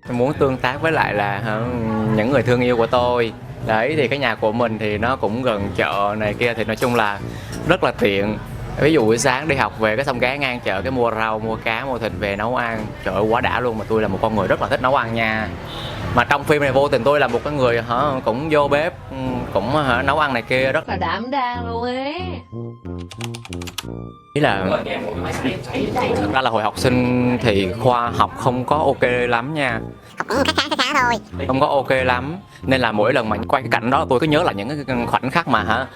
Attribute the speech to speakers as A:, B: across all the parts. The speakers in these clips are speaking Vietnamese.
A: Tôi muốn tương tác với lại là những người thương yêu của tôi. Đấy, thì cái nhà của mình thì nó cũng gần chợ này kia, thì nói chung là rất là tiện. Ví dụ buổi sáng đi học về cái xong ghé ngang chợ cái mua rau, mua cá, mua thịt về nấu ăn. Trời ơi quá đã luôn, mà tôi là một con người rất là thích nấu ăn nha. Mà trong phim này vô tình tôi là một cái người cũng vô bếp, cũng nấu ăn này kia rất
B: là đảm đang luôn ấy.
A: ý là thật ra là hồi học sinh thì khoa học không có ok lắm nha,
C: khá thôi.
A: không có ok lắm, nên là mỗi lần mà quay cái cảnh đó tôi cứ nhớ là những cái khoảnh khắc mà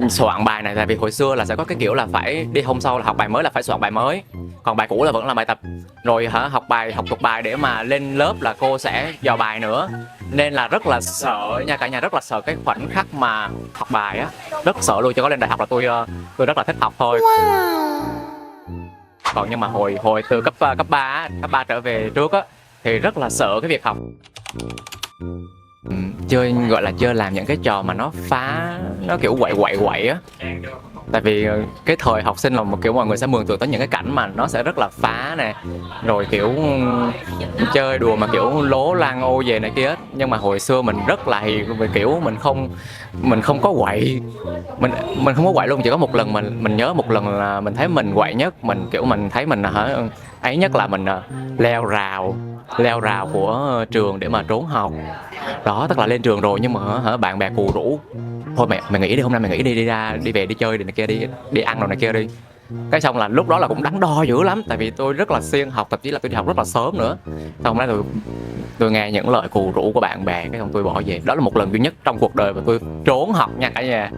A: soạn bài này. Tại vì hồi xưa là sẽ có cái kiểu là phải đi hôm sau là học bài mới là phải soạn bài mới, còn bài cũ là vẫn là bài tập, rồi học thuộc bài để mà lên lớp là cô sẽ dò bài nữa, nên là rất là sợ nha cả nhà, rất là sợ cái khoảnh khắc mà học bài á, rất sợ luôn. Cho có lên đại học là tôi rất là thích học thôi. Còn nhưng mà hồi từ cấp 3 trở về trước á thì rất là sợ cái việc học. Chơi gọi là chơi làm những cái trò mà nó phá, nó kiểu quậy á. Tại vì cái thời học sinh là một kiểu mọi người sẽ mường tượng tới những cái cảnh mà nó sẽ rất là phá nè, rồi kiểu chơi đùa mà kiểu lố lan ô về này kia. Nhưng mà hồi xưa mình rất là hiền, vì kiểu mình không có quậy, mình không có quậy luôn. Chỉ có một lần mình nhớ một lần là mình thấy mình quậy nhất, mình thấy mình ấy nhất là mình leo rào của trường để mà trốn học. Đó, tức là lên trường rồi nhưng mà bạn bè cù rủ thôi mày nghỉ đi, hôm nay mày nghỉ đi về đi chơi đi này kia, đi ăn rồi này kia đi. Cái xong là lúc đó là cũng đắn đo dữ lắm, tại vì tôi rất là siêng học, thậm chí là tôi đi học rất là sớm nữa. Xong đó tôi nghe những lời cù rủ của bạn bè, cái xong tôi bỏ về. Đó là một lần duy nhất trong cuộc đời mà tôi trốn học nha cả nhà.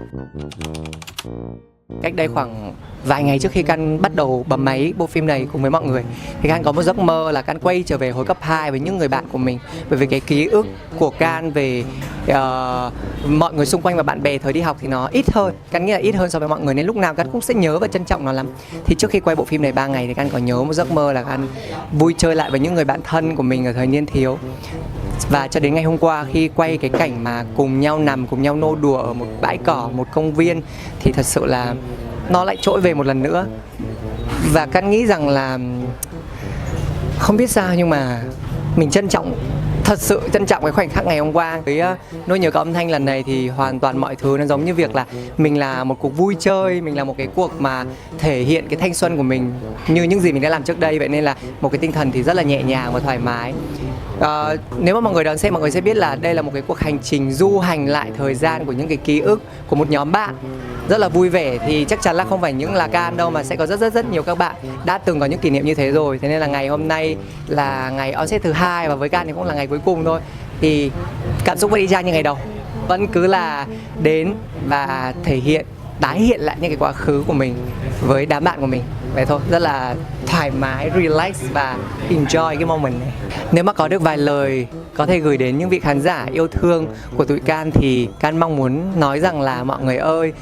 D: Cách đây khoảng vài ngày trước khi Can bắt đầu bấm máy bộ phim này cùng với mọi người thì Can có một giấc mơ là Can quay trở về hồi cấp 2 với những người bạn của mình. Bởi vì cái ký ức của Can về mọi người xung quanh và bạn bè thời đi học thì nó ít hơn. Can nghĩ là ít hơn so với mọi người, nên lúc nào Can cũng sẽ nhớ và trân trọng nó lắm. Thì trước khi quay bộ phim này 3 ngày thì Can có nhớ một giấc mơ là Can vui chơi lại với những người bạn thân của mình ở thời niên thiếu. Và cho đến ngày hôm qua khi quay cái cảnh mà cùng nhau nằm, cùng nhau nô đùa ở một bãi cỏ, một công viên, thì thật sự là nó lại trỗi về một lần nữa. Và Can nghĩ rằng là không biết sao nhưng mà mình thật sự trân trọng cái khoảnh khắc ngày hôm qua. Với nỗi nhớ có âm thanh lần này thì hoàn toàn mọi thứ nó giống như việc là mình là một cuộc vui chơi, mình là một cái cuộc mà thể hiện cái thanh xuân của mình như những gì mình đã làm trước đây. Vậy nên là một cái tinh thần thì rất là nhẹ nhàng và thoải mái. Nếu mà mọi người đón xem, mọi người sẽ biết là đây là một cái cuộc hành trình du hành lại thời gian của những cái ký ức của một nhóm bạn rất là vui vẻ. Thì chắc chắn là không phải những là Can đâu, mà sẽ có rất nhiều các bạn đã từng có những kỷ niệm như thế rồi. Thế nên là ngày hôm nay là ngày onset thứ 2 và với Can thì cũng là ngày cuối cùng thôi. Thì cảm xúc vẫn y chang như ngày đầu, vẫn cứ là đến và tái hiện lại những cái quá khứ của mình với đám bạn của mình. Vậy thôi, rất là thoải mái, relax và enjoy cái moment này. Nếu mà có được vài lời có thể gửi đến những vị khán giả yêu thương của tụi Can thì Can mong muốn nói rằng là mọi người ơi,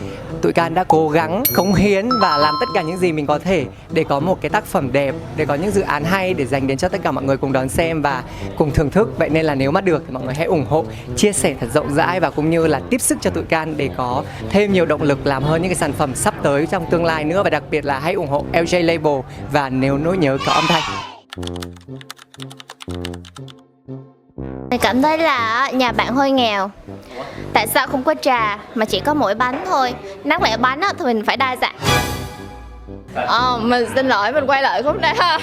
D: tụi Can đã cố gắng, cống hiến và làm tất cả những gì mình có thể để có một cái tác phẩm đẹp, để có những dự án hay để dành đến cho tất cả mọi người cùng đón xem và cùng thưởng thức. Vậy nên là nếu mà được thì mọi người hãy ủng hộ, chia sẻ thật rộng rãi và cũng như là tiếp sức cho tụi Can để có thêm nhiều động lực làm hơn những cái sản phẩm sắp tới trong tương lai nữa. Và đặc biệt là hãy ủng hộ LJ Label và Nếu Nỗi Nhớ Có Âm Thanh.
E: Mình cảm thấy là nhà bạn hơi nghèo. Tại sao không có trà mà chỉ có mỗi bánh thôi? Đáng lẽ bánh thì mình phải đa dạng. Mình xin lỗi, mình quay lại khúc này ha.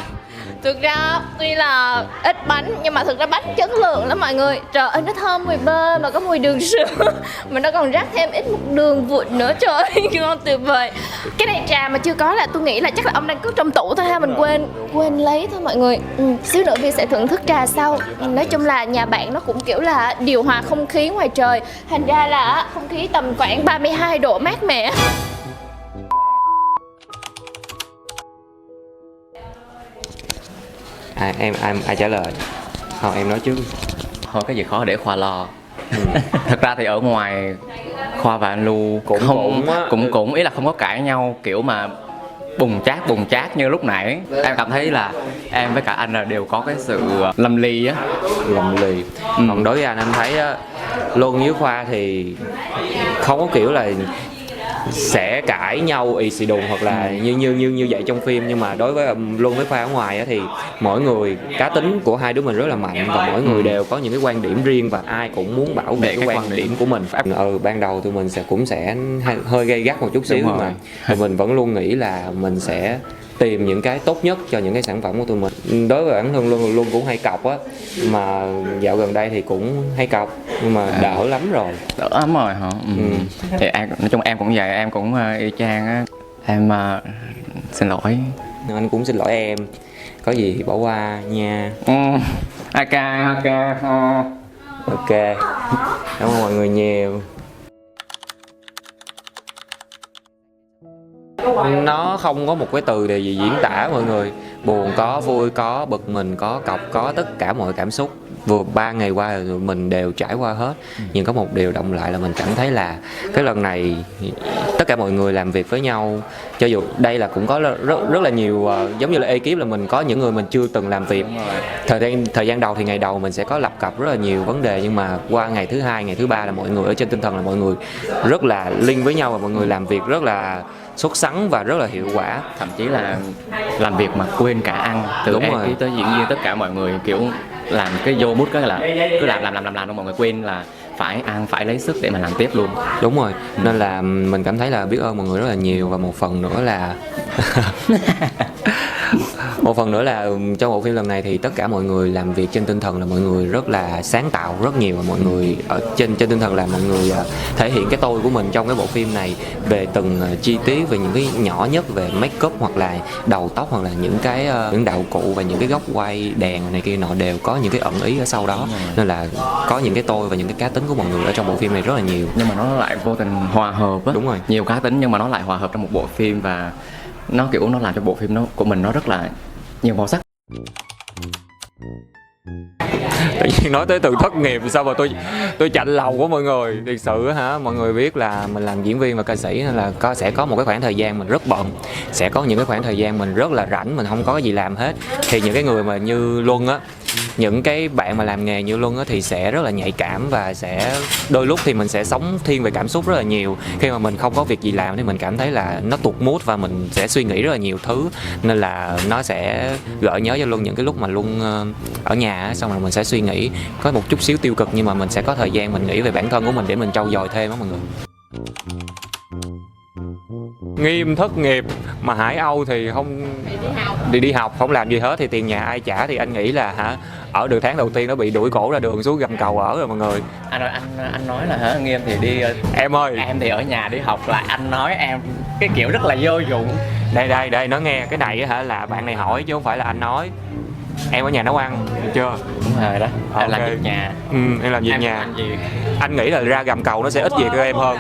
E: Thực ra tuy là ít bánh nhưng mà thực ra bánh chất lượng lắm mọi người. Trời ơi, nó thơm mùi bơ mà có mùi đường sữa mà nó còn rắc thêm ít một đường vụn nữa. Trời ơi, ngon tuyệt vời. Cái này trà mà chưa có là tôi nghĩ là chắc là ông đang cứ trong tủ thôi ha. Mình quên lấy thôi mọi người. Xíu nữa Vi sẽ thưởng thức trà sau. Nói chung là nhà bạn nó cũng kiểu là điều hòa không khí ngoài trời, thành ra là không khí tầm khoảng 32 độ mát mẻ.
F: Ai trả lời? Không, em nói trước.
A: Thôi cái gì khó để Khoa lo. Thật ra thì ở ngoài Khoa và anh Lu cũng ý là không có cãi nhau kiểu mà bùng chát như lúc nãy. Em cảm thấy là em với cả anh đều có cái sự lâm ly á.
F: Còn đối với anh thấy á, Luân với Khoa thì không có kiểu là sẽ cãi nhau ì xì đùng hoặc là như vậy trong phim, nhưng mà đối với Luân với Khoa ở ngoài á, thì mỗi người cá tính của hai đứa mình rất là mạnh và mỗi người đều có những cái quan điểm riêng và ai cũng muốn bảo vệ cái quan điểm của mình. Ban đầu tụi mình cũng sẽ hơi gay gắt một chút xíu, mà tụi mình vẫn luôn nghĩ là mình sẽ tìm những cái tốt nhất cho những cái sản phẩm của tụi mình. Đối với bản thân luôn cũng hay cọc á, mà dạo gần đây thì cũng hay cọc nhưng mà đỡ lắm rồi.
A: Đỡ lắm rồi hả? Thì em nói chung em cũng vậy, em cũng y chang á. Em xin lỗi.
F: Anh cũng xin lỗi em, có gì thì bỏ qua nha.
A: Ok.
F: Ok, cảm ơn mọi người nhiều. Nó không có một cái từ để gì diễn tả mọi người. Buồn có, vui có, bực mình có, cọc có, tất cả mọi cảm xúc vừa 3 ngày qua rồi mình đều trải qua hết. Nhưng có một điều động lại là mình cảm thấy là cái lần này tất cả mọi người làm việc với nhau, cho dù đây là cũng có rất là nhiều giống như là ekip, là mình có những người mình chưa từng làm việc. Thời gian đầu thì ngày đầu mình sẽ có lập cập rất là nhiều vấn đề, nhưng mà qua ngày thứ 2, ngày thứ 3 là mọi người ở trên tinh thần là mọi người rất là link với nhau và mọi người làm việc rất là xuất sắc và rất là hiệu quả.
A: Thậm chí là làm việc mà quên cả ăn, từ
F: Đúng
A: ekip
F: rồi.
A: tới diễn viên, tất cả mọi người kiểu làm cái vô mood cái là cứ làm rồi mọi người quên là phải ăn, phải lấy sức để mà làm tiếp luôn.
F: Đúng rồi, nên là mình cảm thấy là biết ơn mọi người rất là nhiều. Và một phần nữa là trong bộ phim lần này thì tất cả mọi người làm việc trên tinh thần là mọi người rất là sáng tạo rất nhiều, và mọi người ở trên tinh thần là mọi người thể hiện cái tôi của mình trong cái bộ phim này về từng chi tiết, về những cái nhỏ nhất về make up hoặc là đầu tóc hoặc là những cái những đạo cụ và những cái góc quay đèn này kia nọ đều có những cái ẩn ý ở sau đó, nên là có những cái tôi và những cái cá tính của mọi người ở trong bộ phim này rất là nhiều.
A: Nhưng mà nó lại vô tình hòa hợp á.
F: Đúng rồi.
A: Nhiều cá tính nhưng mà nó lại hòa hợp trong một bộ phim, và nó kiểu nó làm cho bộ phim của mình nó rất là nhiều màu sắc.
F: Tự nhiên nói tới từ thất nghiệp sao mà tôi chạnh lòng của mọi người. Thực sự hả, mọi người biết là mình làm diễn viên và ca sĩ nên là sẽ có một cái khoảng thời gian mình rất bận, sẽ có những cái khoảng thời gian mình rất là rảnh, mình không có cái gì làm hết. Thì những cái người mà như Luân á, những cái bạn mà làm nghề như Luân á thì sẽ rất là nhạy cảm, và sẽ đôi lúc thì mình sẽ sống thiên về cảm xúc rất là nhiều. Khi mà mình không có việc gì làm thì mình cảm thấy là nó tụt mood và mình sẽ suy nghĩ rất là nhiều thứ, nên là nó sẽ gợi nhớ cho Luân những cái lúc mà Luân ở nhà á, xong rồi mình sẽ suy nghĩ có một chút xíu tiêu cực, nhưng mà mình sẽ có thời gian mình nghĩ về bản thân của mình để mình trau dồi thêm á mọi người. Nghiêm thất nghiệp mà Hải Âu thì không đi học không làm gì hết thì tiền nhà ai trả, thì anh nghĩ là ở được tháng đầu tiên nó bị đuổi cổ ra đường xuống gầm cầu ở rồi mọi người.
A: Anh nói là Nghiêm thì đi,
F: Em ơi,
A: em thì ở nhà đi học, lại anh nói em cái kiểu rất là vô dụng.
F: Đây nói nghe, cái này là bạn này hỏi chứ không phải là anh nói. Em ở nhà nấu ăn, được chưa?
A: Đúng rồi đó, em làm
F: Ok.
A: việc nhà.
F: Em làm việc
A: Em
F: nhà.
A: làm gì?
F: Anh nghĩ là ra gầm cầu nó sẽ ít việc cho em hơn.